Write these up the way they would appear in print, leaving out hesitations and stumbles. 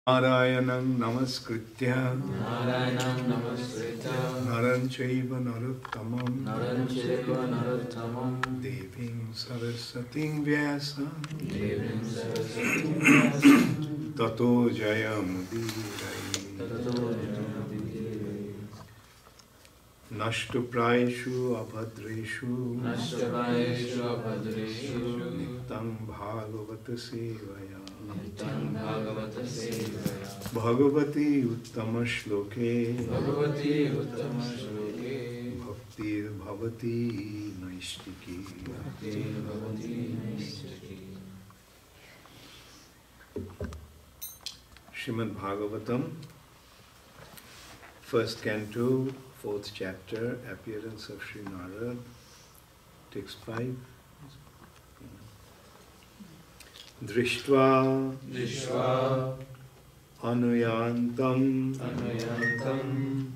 Narayanam namaskritya Naram chaiva narottamam Devim Sarasatim Vyasam Tato Jayamudirayi Nashtupraishu abhadreshu Nitam Bhagavata Sevaya Bhagavati Uttama Shloke Bhakti Bhavati Naistiki. Srimad Bhagavatam, first canto, 4th chapter, appearance of Sri Narad, text 5. Dṛṣṭvā anuyāntam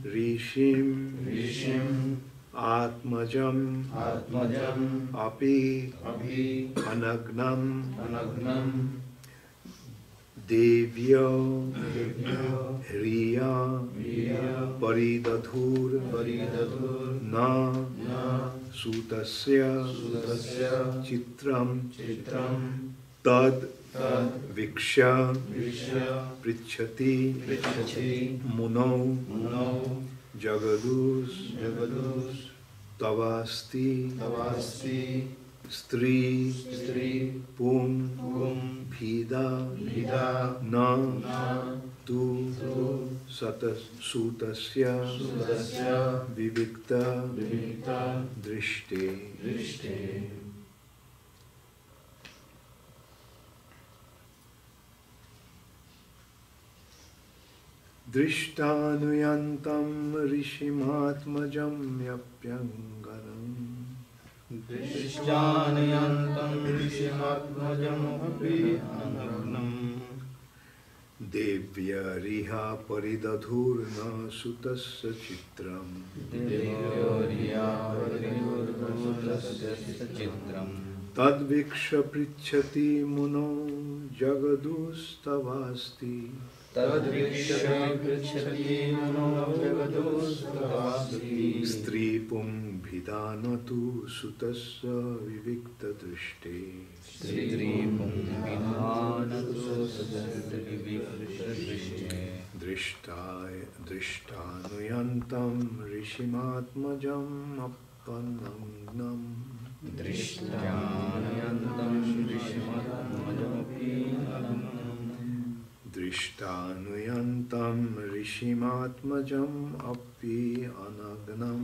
ṛṣim ātmajam api anagnam devyo hriyā paridadhur na sutasya citram tad vīkṣya pṛcchati munau jagadus tavāsti strī-pum-bhidā na tu sutasya vivikta-dṛṣṭeḥ. dṛṣṭvānuyāntam ṛṣim ātmajam yapyanganam devyaḥ paridadhur na sutasya citram tad vīkṣya pṛcchati munau jagadus tavāsti strī-pum-bhidā na tu sutasya vivikta-dṛṣṭeḥ. dṛṣṭvānuyāntam ṛṣim ātmajam anagnam dṛṣṭvānuyāntam ṛṣim ātmajam api anagnam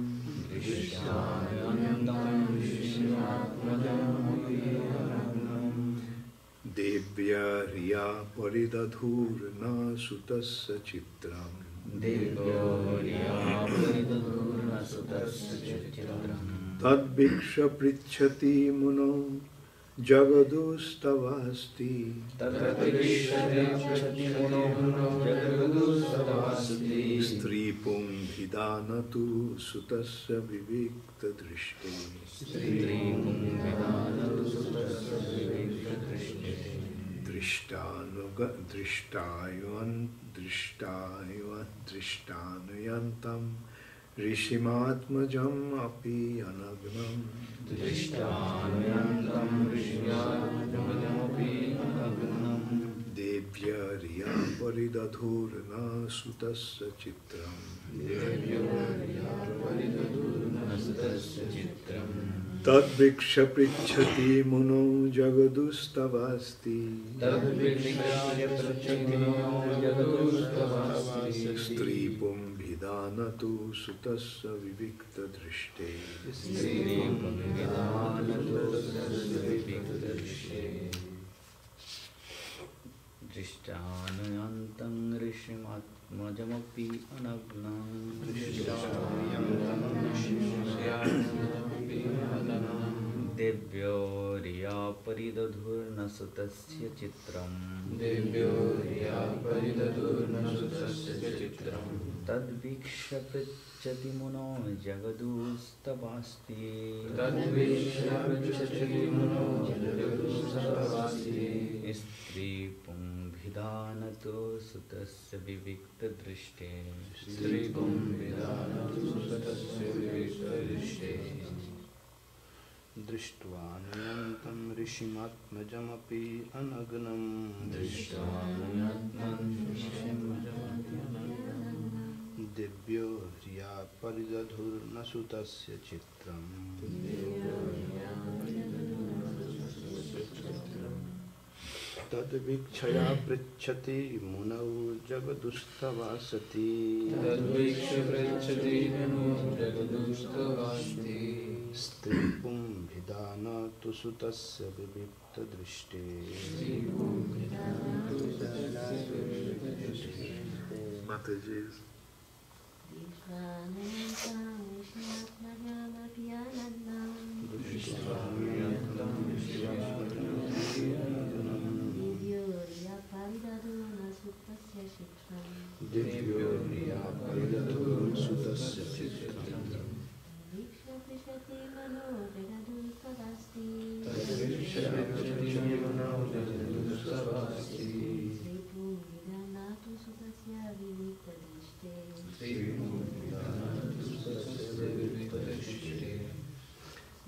devyaḥ paridadhur na sutasya citram tad vīkṣya pṛcchati munau jagadus tavāsti strī-pum-bhidā na tu sutasya vivikta-dṛṣṭeḥ. dṛṣṭvānuyāntam ṛṣim ātmajam api anagnam devyaḥ paridadhur na sutasya citram tad vīkṣya pṛcchati munau jagadus tavāsti strī-pum-bhidā na tu sutasya vivikta-dṛṣṭeḥ. dṛṣṭvānuyāntam ṛṣim ātmajam api anagnam devyo hriyā paridadhur na sutasya citram tad vīkṣya pṛcchati munau jagadus tavāsti strī-pum-bhidā strī-pum-bhidā nato sutasya vivikta-dṛṣṭeḥ. strī-pum-bhidā nato sutasya vivikta-dṛṣṭeḥ. dṛṣṭvānuyāntam ṛṣim ātmajam anagnaṁ. dṛṣṭvānuyāntam devyo hriyā paridadhur sutasya citram. tad vīkṣya pṛcchati munau jagadus tavāsti. strī-pum-bhidā nato sutasya vivikta-dṛṣṭeḥ. Mataji's. devyo paridadhur sutasya citram. pṛcchati munau jagadus tavāsti. strī-pum-bhidā nato sutasya vivikta-dṛṣṭeḥ.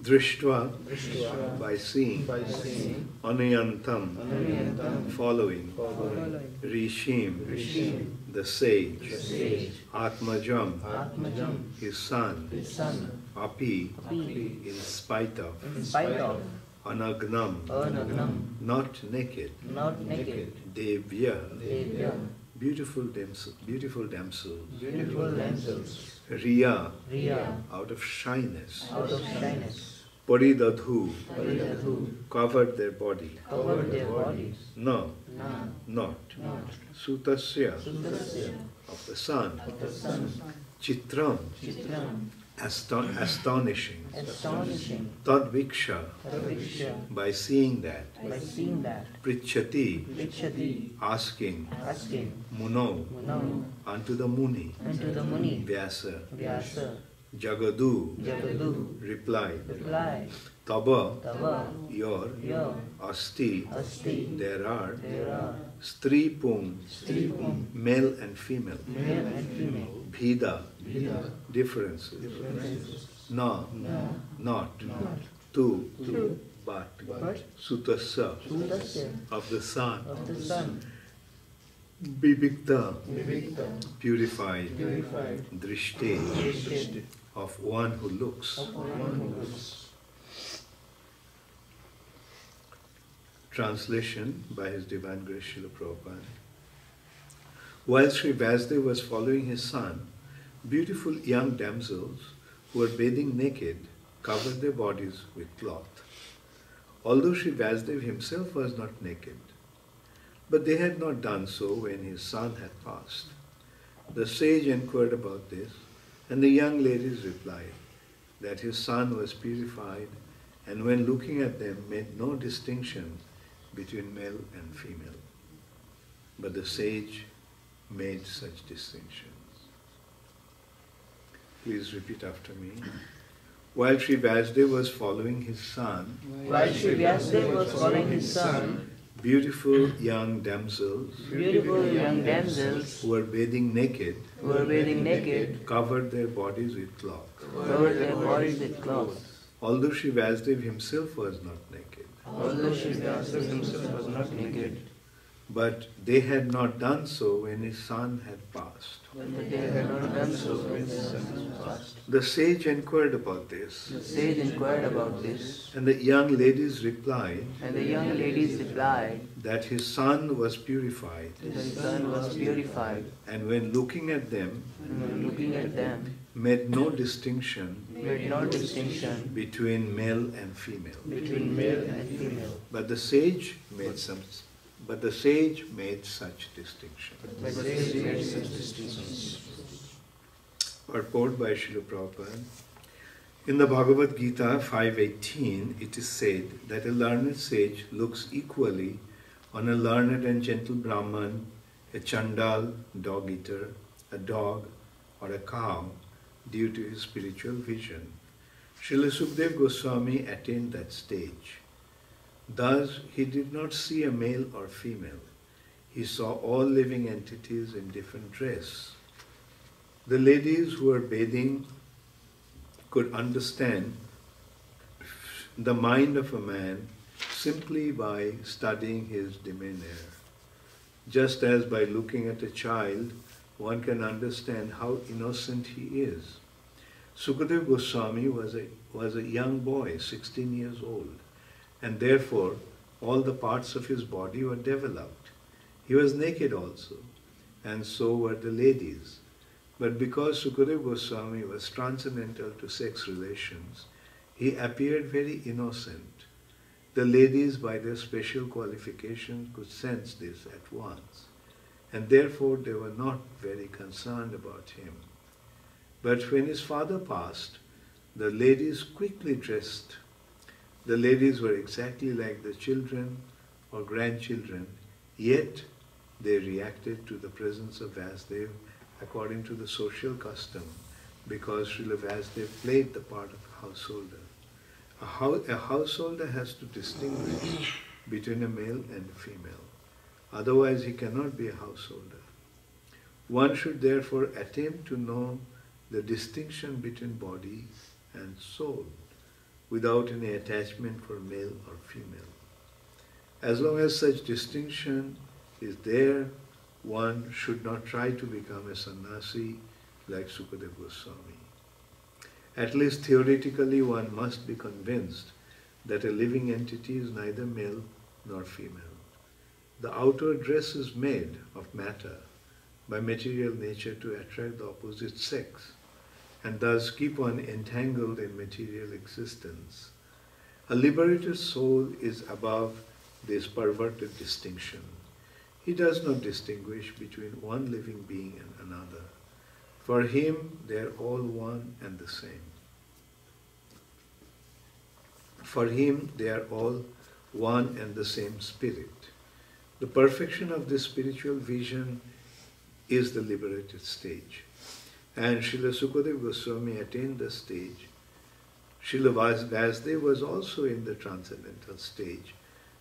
Dṛṣṭvā, by seeing, anuyāntam, following, ṛṣim, the sage, ātmajam, his son, api, in spite of, anagnam, not naked, devya, beautiful damsels, hriyā, out of shyness, paridadhur, covered their body, no, not, sutasya, of the sun, citram, astonishing, vīkṣya, by seeing that, pṛcchati, asking, munau, unto the muni, vyasa, jagadus, replied, tava, your, asti, there are, strī-pum, male and female, bhīdā, differences, na, not, tu, but, sutasya, of the sun, vivikta, purified, dṛṣṭeḥ, of one who looks. Translation by His Divine Grace Srila Prabhupada. While Sri Vāsudeva was following his son, beautiful young damsels who were bathing naked covered their bodies with cloth. Although Sri Vāsudeva himself was not naked, but they had not done so when his son had passed. The sage inquired about this, and the young ladies replied that his son was purified, and when looking at them made no distinction between male and female. But the sage made such distinctions. Please repeat after me. While Sri Vāsudeva was following his son, beautiful young damsels, who were bathing naked, covered their bodies with cloth. Although Sri Vāsudeva himself was not naked, but they had not done so when his son had passed. The sage inquired about this, and the young ladies replied that his son was purified, and when looking at them, made no distinction between male and female. But the sage made such distinction. Purport by Srila Prabhupada. In the Bhagavad Gita 5.18, it is said that a learned sage looks equally on a learned and gentle Brahman, a Chandal, dog-eater, a dog, or a cow, due to his spiritual vision. Srila Sukadeva Goswami attained that stage. Thus, he did not see a male or female. he saw all living entities in different dress. The ladies who were bathing could understand the mind of a man simply by studying his demeanor. Just as by looking at a child, one can understand how innocent he is. Sukadeva Goswami was a young boy, 16 years old, and therefore all the parts of his body were developed. He was naked also, and so were the ladies. But because Sukadeva Goswami was transcendental to sex relations, he appeared very innocent. The ladies, by their special qualifications, could sense this at once, and therefore they were not very concerned about him. But when his father passed, the ladies quickly dressed. The ladies were exactly like the children or grandchildren, yet they reacted to the presence of Vasudeva according to the social custom, because Srila Vasudeva played the part of a householder. A householder has to distinguish between a male and a female. Otherwise he cannot be a householder. One should therefore attempt to know the distinction between body and soul without any attachment for male or female. As long as such distinction is there, one should not try to become a sannyasi like Sukadeva Goswami. At least theoretically one must be convinced that a living entity is neither male nor female. The outer dress is made of matter by material nature to attract the opposite sex, and thus keep one entangled in material existence. A liberated soul is above this perverted distinction. He does not distinguish between one living being and another. For him, they are all one and the same. For him, they are all one and the same spirit. The perfection of this spiritual vision is the liberated stage. And Srila Sukadeva Goswami attained the stage. Srila Vasudeva was also in the transcendental stage,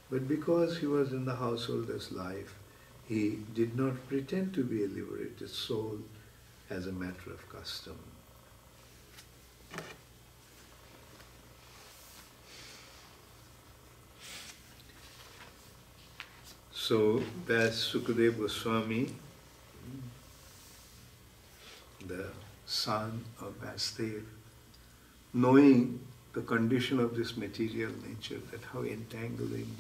but because he was in the householder's life, he did not pretend to be a liberated soul as a matter of custom. So, Sukadeva Goswami, the son of Vasudeva, knowing the condition of this material nature, that how entangling,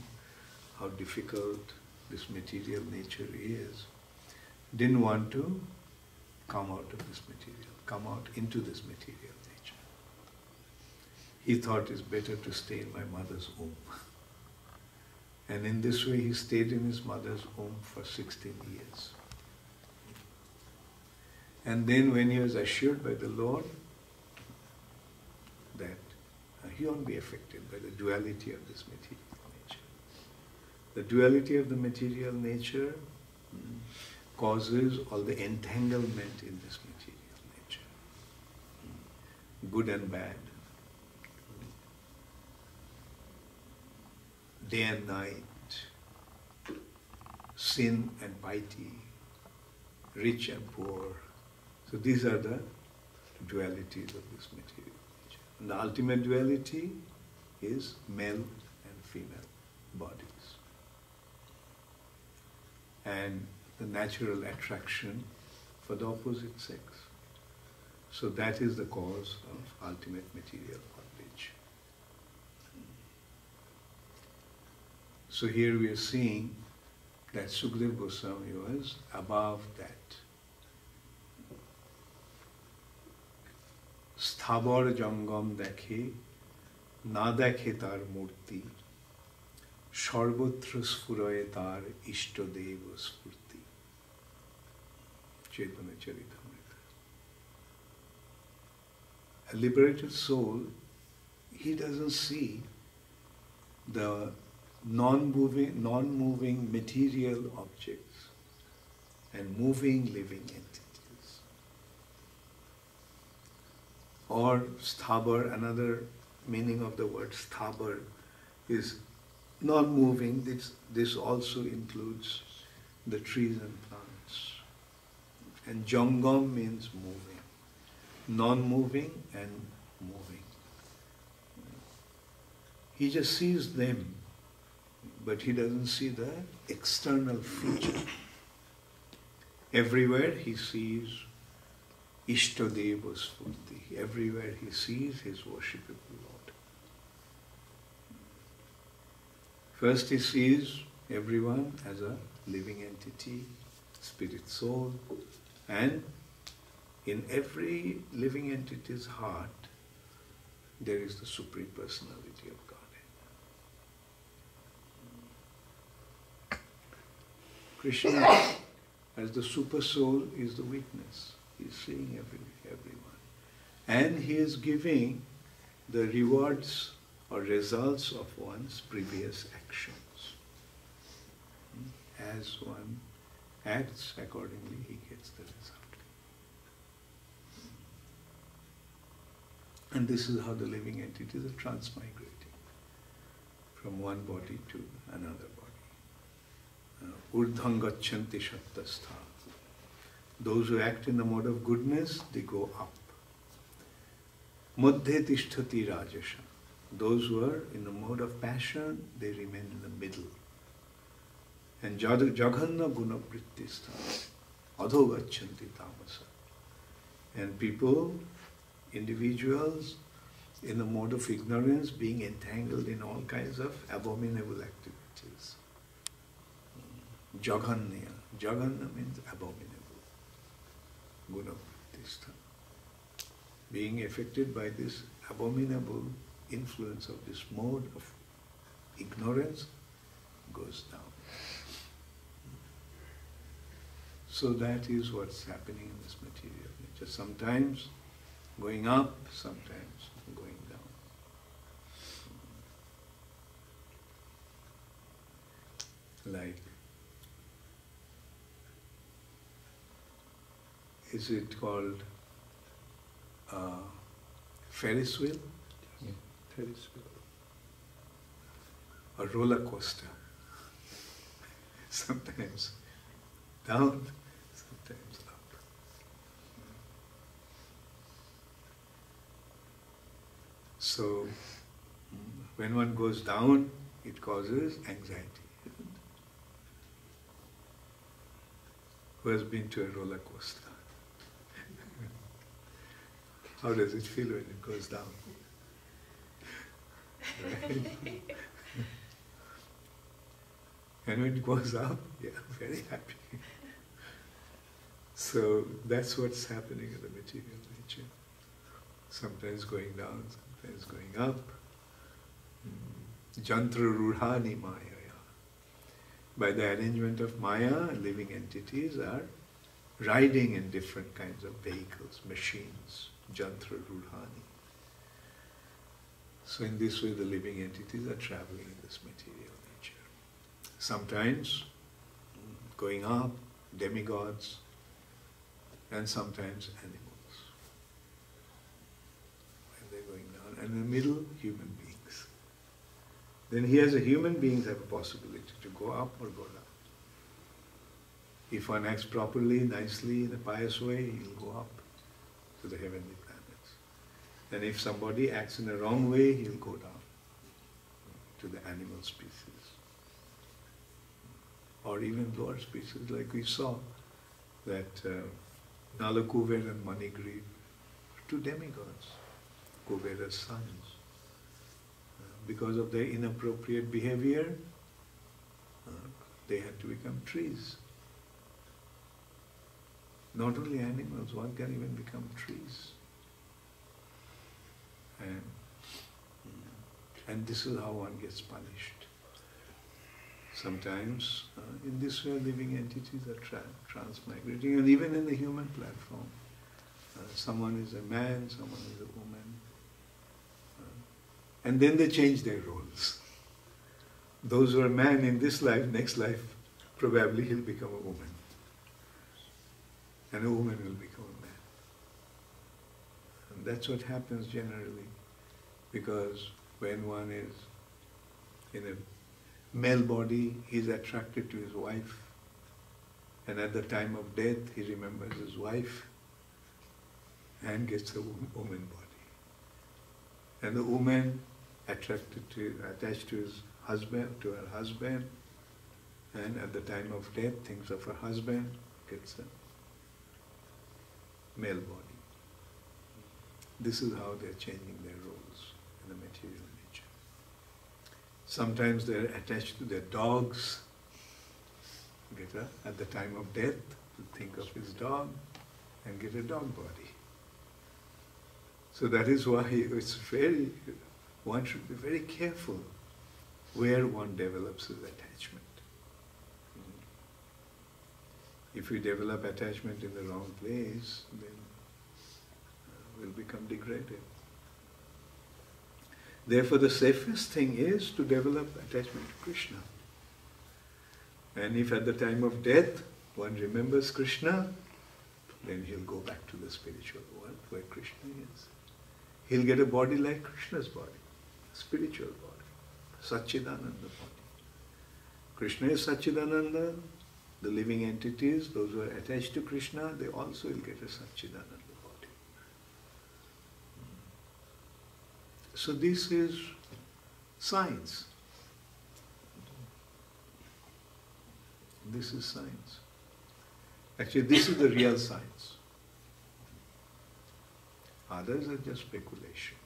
how difficult this material nature is, didn't want to come out of this material, come out into this material nature. He thought it's better to stay in my mother's womb. And in this way he stayed in his mother's womb for 16 years. And then when he was assured by the Lord that he won't be affected by the duality of this material nature. The duality of the material nature causes all the entanglement in this material nature. Good and bad. Day and night, sin and piety, rich and poor. So these are the dualities of this material nature. And the ultimate duality is male and female bodies. And the natural attraction for the opposite sex. So that is the cause of ultimate material bondage. So here we are seeing that Sukadeva Goswami was above that. Sthabar jangam dekhe, na dekhe tar murti, sarvatra sphuraye tar ishtadeva spurti. Chaitanya Charitamrita. A liberated soul, he doesn't see the non-moving material objects and moving living entities. Or sthabar, another meaning of the word sthabar is non-moving. This also includes the trees and plants. And jangam means moving, non-moving and moving. He just sees them, but he doesn't see the external feature. Everywhere he sees Ishtadeva Spurti. Everywhere he sees his worshipable Lord. First he sees everyone as a living entity, spirit soul, and in every living entity's heart there is the Supreme Personality of Godhead. Krishna, as the super soul, is the witness. He is seeing everyone. And he is giving the rewards or results of one's previous actions. As one acts accordingly, he gets the result. And this is how the living entities are transmigrating from one body to another body. Urdhvam gacchanti sattastha. Those who act in the mode of goodness, they go up. Madhye tishtati rajasa. Those who are in the mode of passion, they remain in the middle. And jaghanna guna vrittistha. Adho gacchanti tamasa. And people, individuals, in the mode of ignorance, being entangled in all kinds of abominable activities. Jaghannya. Jaghanna means abominable. Guna vrittistha. Being affected by this abominable influence of this mode of ignorance goes down. So that is what's happening in this material nature. Sometimes going up, sometimes going down. Like, is it called Ferris wheel? Yeah. Ferris wheel. A roller coaster. Sometimes down, sometimes up. So, when one goes down, it causes anxiety. Who has been to a roller coaster? How does it feel when it goes down? Right? And when it goes up, yeah, very happy. So that's what's happening in the material nature. Sometimes going down, sometimes going up. Jantra ruhani maya. By the arrangement of Maya, living entities are riding in different kinds of vehicles, machines, jantra ruhani. So in this way the living entities are traveling in this material nature. Sometimes going up, demigods, and sometimes animals. When they're going down. And in the middle, human beings. Then he as a human beings have a possibility to go up or go down. If one acts properly, nicely, in a pious way, he'll go up to the heavenly planets. And if somebody acts in a wrong way, he'll go down to the animal species. Or even lower species, like we saw that Nala Kuvera and Manigriv, two demigods, Kuvera's sons. Because of their inappropriate behavior, they had to become trees. Not only animals, one can even become trees. And this is how one gets punished. Sometimes, in this way, living entities are transmigrating, and even in the human platform. Someone is a man, someone is a woman. And then they change their roles. Those who are man in this life, next life, probably he'll become a woman. And a woman will become a man. And that's what happens generally, because when one is in a male body, he's attracted to his wife. And at the time of death, he remembers his wife and gets a woman body. And the woman attached to his husband, to her husband, and at the time of death, thinks of her husband, gets a male body. This is how they're changing their roles in the material nature. Sometimes they're attached to their dogs, at the time of death, to think of his dog and get a dog body. So that is why one should be very careful where one develops his attachment. If we develop attachment in the wrong place, then we'll become degraded. Therefore, the safest thing is to develop attachment to Krishna. And if at the time of death one remembers Krishna, then he'll go back to the spiritual world where Krishna is. He'll get a body like Krishna's body, a spiritual body, Satchidananda body. Krishna is Satchidananda, the living entities, those who are attached to Krishna, they also will get a Satchidananda body. So this is science. This is science. Actually, this is the real science. Others are just speculation.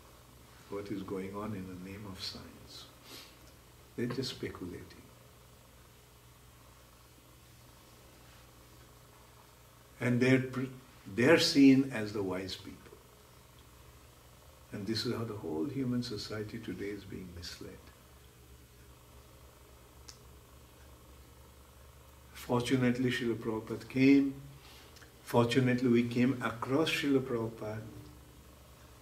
What is going on in the name of science? They're just speculating. And they're seen as the wise people. And this is how the whole human society today is being misled. Fortunately, Srila Prabhupada came. Fortunately, we came across Srila Prabhupada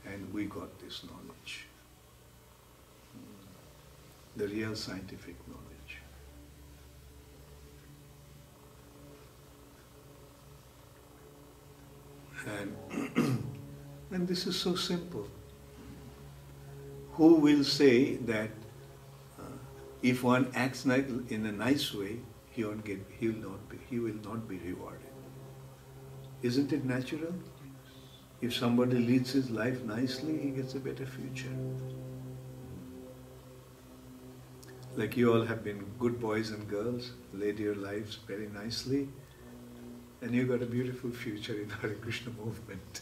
and we got this knowledge. The real scientific knowledge. And this is so simple. Who will say that if one acts in a nice way, he will not be rewarded? Isn't it natural? If somebody leads his life nicely, he gets a better future. Like you all have been good boys and girls, led your lives very nicely, and you got a beautiful future in Hare Krishna movement.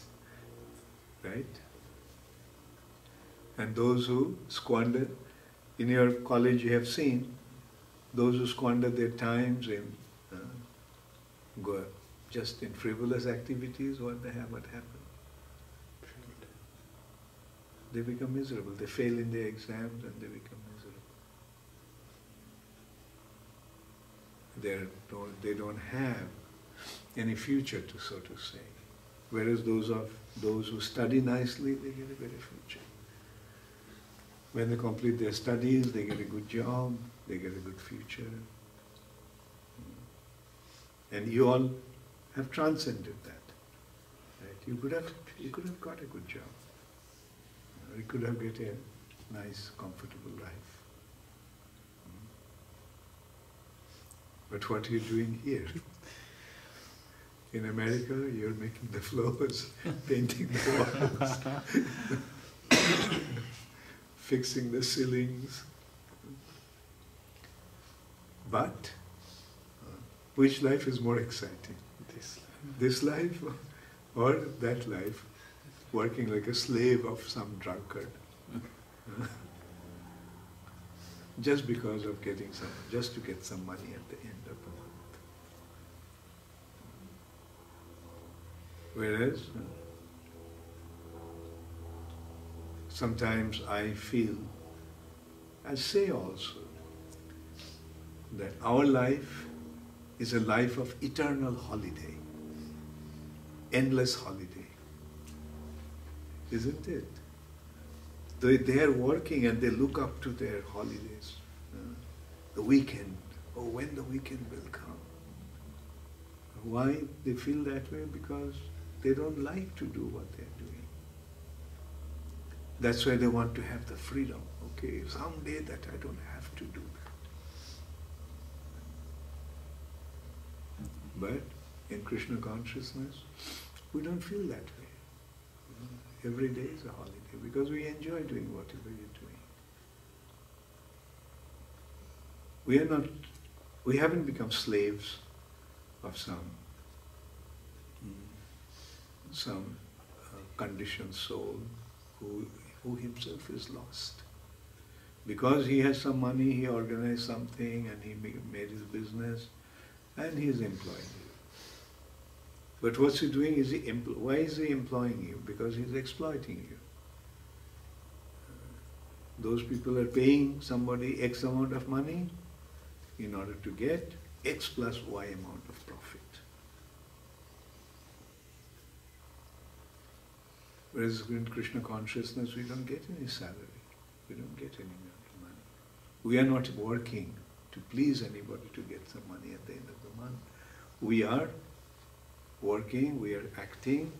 Right? And those who squander, in your college you have seen, those who squander their times in just in frivolous activities, what happened? They become miserable. They fail in their exams and they become miserable. They don't have any future, so to say. Whereas those who study nicely, they get a better future. When they complete their studies, they get a good job, they get a good future. And you all have transcended that. Right? You could have got a good job. You could have got a nice, comfortable life. But what are you doing here? In America, you're making the floors, painting the walls, fixing the ceilings. But which life is more exciting? This life or that life? Working like a slave of some drunkard. Just because of just to get some money at the end of the month. Whereas, sometimes I feel, I say also, that our life is a life of eternal holiday, endless holiday. Isn't it? They are working and they look up to their holidays. The weekend, when the weekend will come. Why they feel that way? Because they don't like to do what they are doing. That's why they want to have the freedom. Okay, someday that I don't have to do that. But in Krishna consciousness, we don't feel that way. Every day is a holiday because we enjoy doing whatever you're doing. We haven't become slaves of some conditioned soul who himself is lost. Because he has some money, he organized something and he made his business and he is employing you. But what's he doing? Why is he employing you? Because he's exploiting you. Those people are paying somebody X amount of money in order to get X plus Y amount of profit. Whereas in Krishna consciousness, we don't get any salary. We don't get any money. We are not working to please anybody to get some money at the end of the month. We are working, we are acting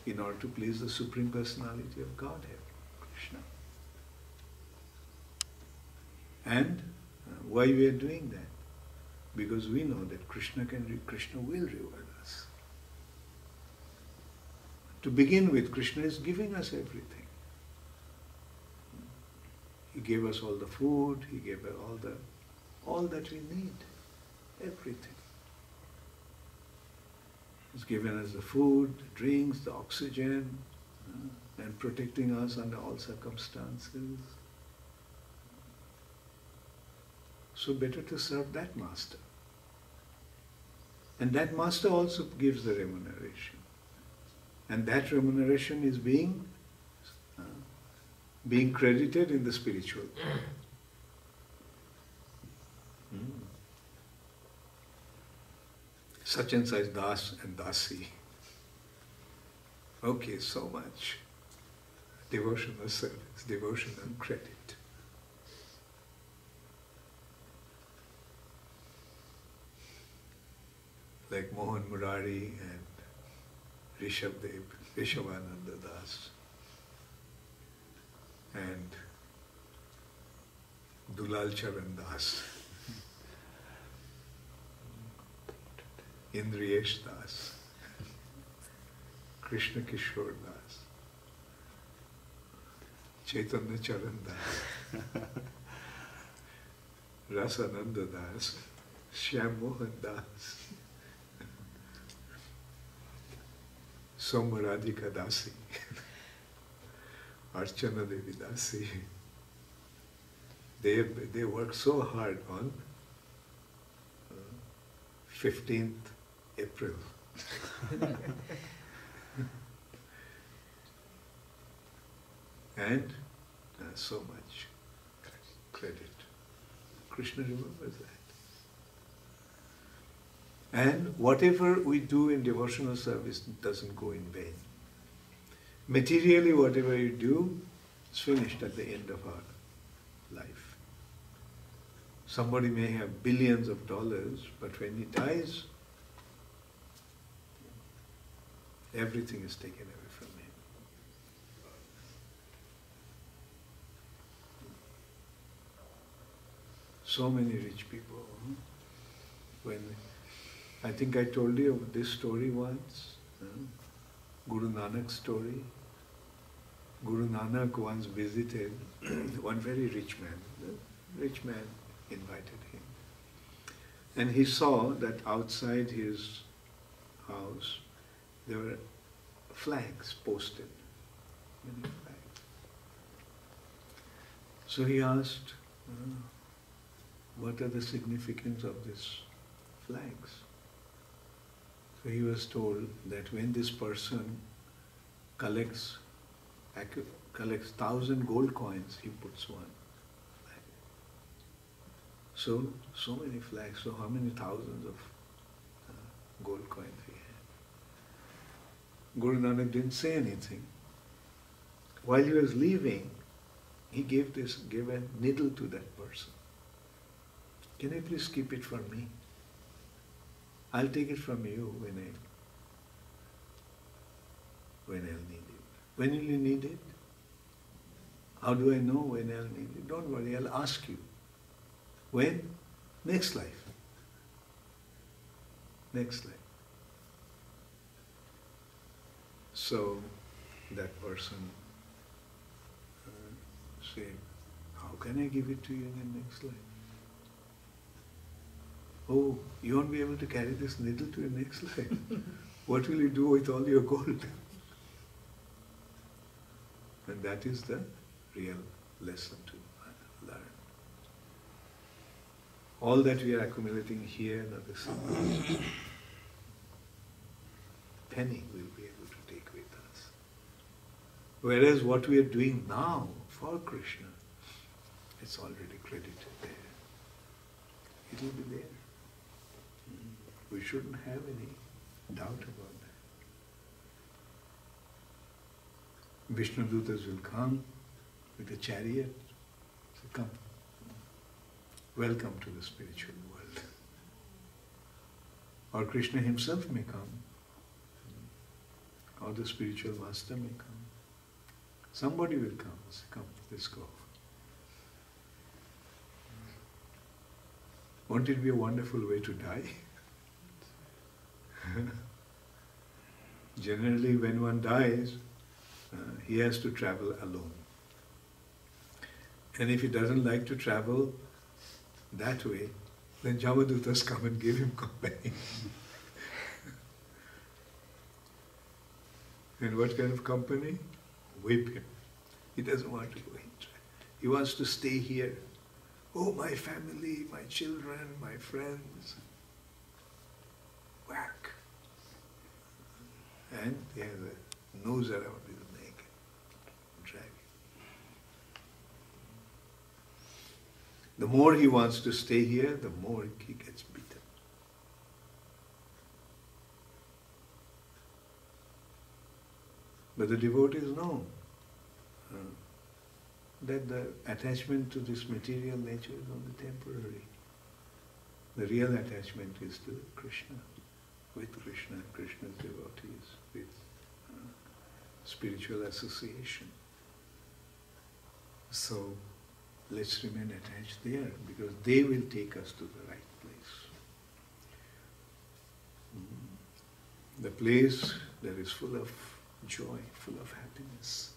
in order to please the Supreme Personality of Godhead, Krishna. And why we are doing that? Because we know that Krishna will reward us. To begin with, Krishna is giving us everything. He gave us all the food, he gave us all that we need, everything. He's given us the food, the drinks, the oxygen, and protecting us under all circumstances. So better to serve that master. And that master also gives the remuneration. And that remuneration is being credited in the spiritual. Such and such das and dasi. Okay, so much. Devotional service, devotional credit. Like Mohan Murari and Rishabdev, Rishabhananda Das, and Dulal Charan Das, Indriyesh Das, Krishna Kishore Das, Chaitanya Charan Das, Rasananda Das, Shyam Mohan Das, Somaradhika Dasi, Archana Devi Dasi. They work so hard on 15th April. And so much credit. Krishna remembers that. And whatever we do in devotional service doesn't go in vain. Materially, whatever you do is finished at the end of our life. Somebody may have billions of dollars, but when he dies, everything is taken away from him. So many rich people. When I think I told you of this story once, Guru Nanak's story. Guru Nanak once visited one very rich man. The rich man invited him. And he saw that outside his house there were flags posted, many flags. So he asked, what are the significance of these flags? So he was told that when this person collects 1,000 gold coins, he puts one flag. So many flags, so how many thousands of gold coins he had? Guru Nanak didn't say anything. While he was leaving, he gave a needle to that person. Can you please keep it for me? I'll take it from you when I'll need it. When will you need it? How do I know when I'll need it? Don't worry, I'll ask you. When? Next life. Next slide. So that person said, how can I give it to you in the next life? Oh, you won't be able to carry this needle to your next life. What will you do with all your gold? And that is the real lesson to learn. All that we are accumulating here, not a single penny will be able to take with us. Whereas what we are doing now for Krishna, it's already credited there. It will be there. We shouldn't have any doubt about that. Vishnu-dutas will come with a chariot. Say, come. Welcome to the spiritual world. Or Krishna himself may come. Or the spiritual master may come. Somebody will come. Say, come, let's go. Won't it be a wonderful way to die? Generally, when one dies, he has to travel alone. And if he doesn't like to travel that way, then Jamadutas come and give him company. And what kind of company? Whip him. He doesn't want to go in. He wants to stay here. Oh, my family, my children, my friends. Whack. And he has a noose around his neck. Drag him. The more he wants to stay here, the more he gets beaten. But the devotees know that the attachment to this material nature is only temporary. The real attachment is to Krishna, with Krishna, Krishna's devotees, with spiritual association. So let's remain attached there, because they will take us to the right place. The place that is full of joy, full of happiness.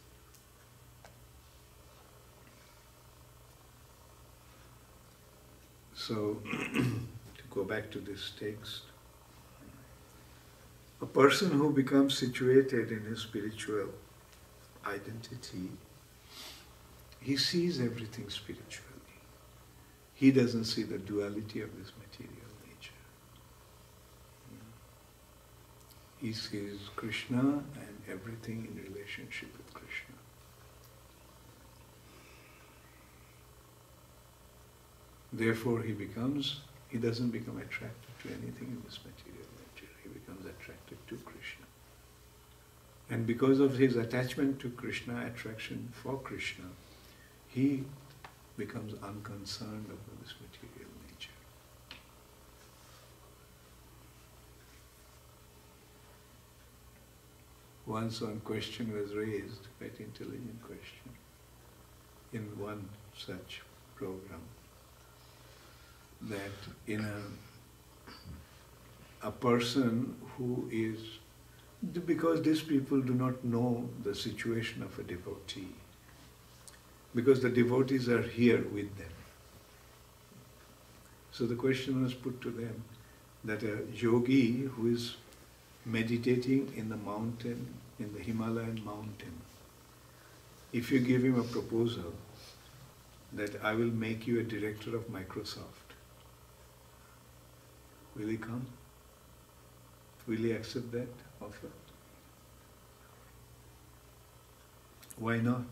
So, to go back to this text, a person who becomes situated in his spiritual identity, he sees everything spiritually. He doesn't see the duality of this material nature. He sees Krishna and everything in relationship with Krishna. Therefore he doesn't become attracted to anything in this material nature. He becomes attracted to Krishna. And because of his attachment to Krishna, attraction for Krishna, he becomes unconcerned about this material nature. Once one question was raised, quite intelligent question, in one such program, that in a person who is, because these people do not know the situation of a devotee, because the devotees are here with them. So the question was put to them that a yogi who is meditating in the mountain, in the Himalayan mountain, if you give him a proposal that I will make you a director of Microsoft, will he come? Will he accept that offer? Why not?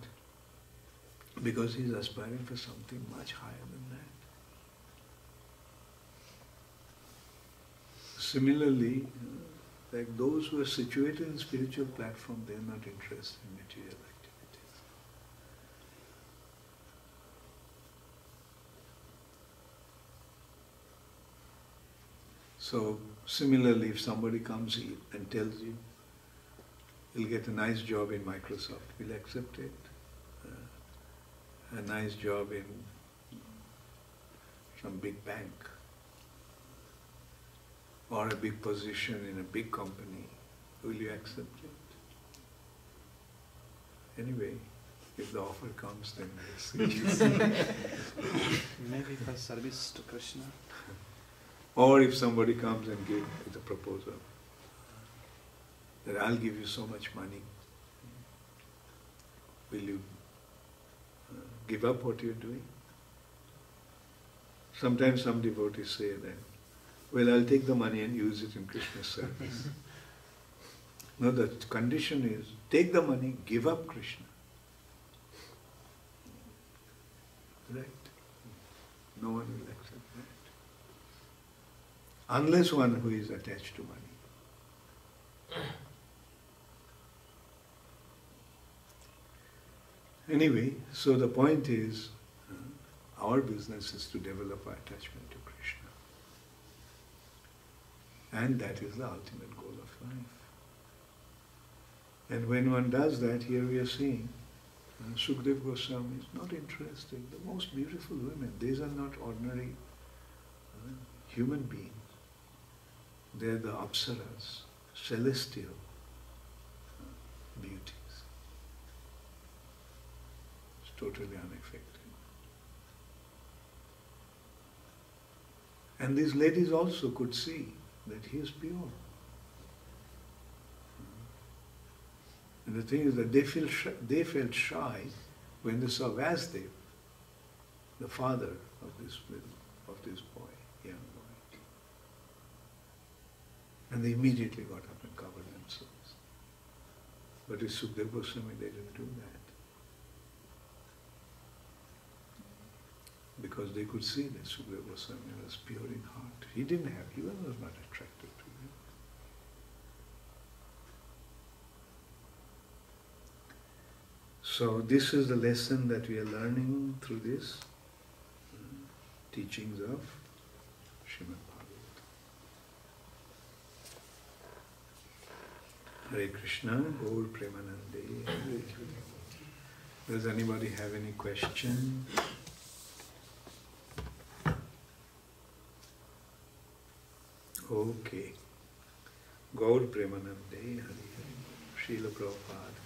Because he is aspiring for something much higher than that. Similarly, like those who are situated in spiritual platform, they are not interested in material activities. So, similarly, if somebody comes here and tells you, you'll get a nice job in Microsoft, will you accept it? A nice job in some big bank. or a big position in a big company, will you accept it? Anyway, if the offer comes, then we'll see. Maybe for service to Krishna. Or if somebody comes and gives with a proposal that I'll give you so much money, will you give up what you're doing? Sometimes some devotees say that, well, I'll take the money and use it in Krishna's service. No, the condition is, take the money, give up Krishna. Right? No one will accept that. Unless one who is attached to money. Anyway, so the point is, our business is to develop our attachment to Krishna. And that is the ultimate goal of life. And when one does that, here we are seeing, Sukadeva Goswami is not interested. The most beautiful women, these are not ordinary human beings. They are the apsaras, celestial beauties. It's totally unaffected. And these ladies also could see that he is pure. And the thing is that they felt shy when they saw Vasudeva, the father of this boy, young boy. And they immediately got up and covered themselves. But with Sukadeva Goswami, they didn't do that. Because they could see that Sukadeva Goswami was pure in heart. He was not attracted to him. So this is the lesson that we are learning through this teachings of Srimad Bhagavatam. Hare Krishna, Gaur Premanande. Does anybody have any question? Okay. Gaur Premanande, Hare Hare. Srila Prabhupada.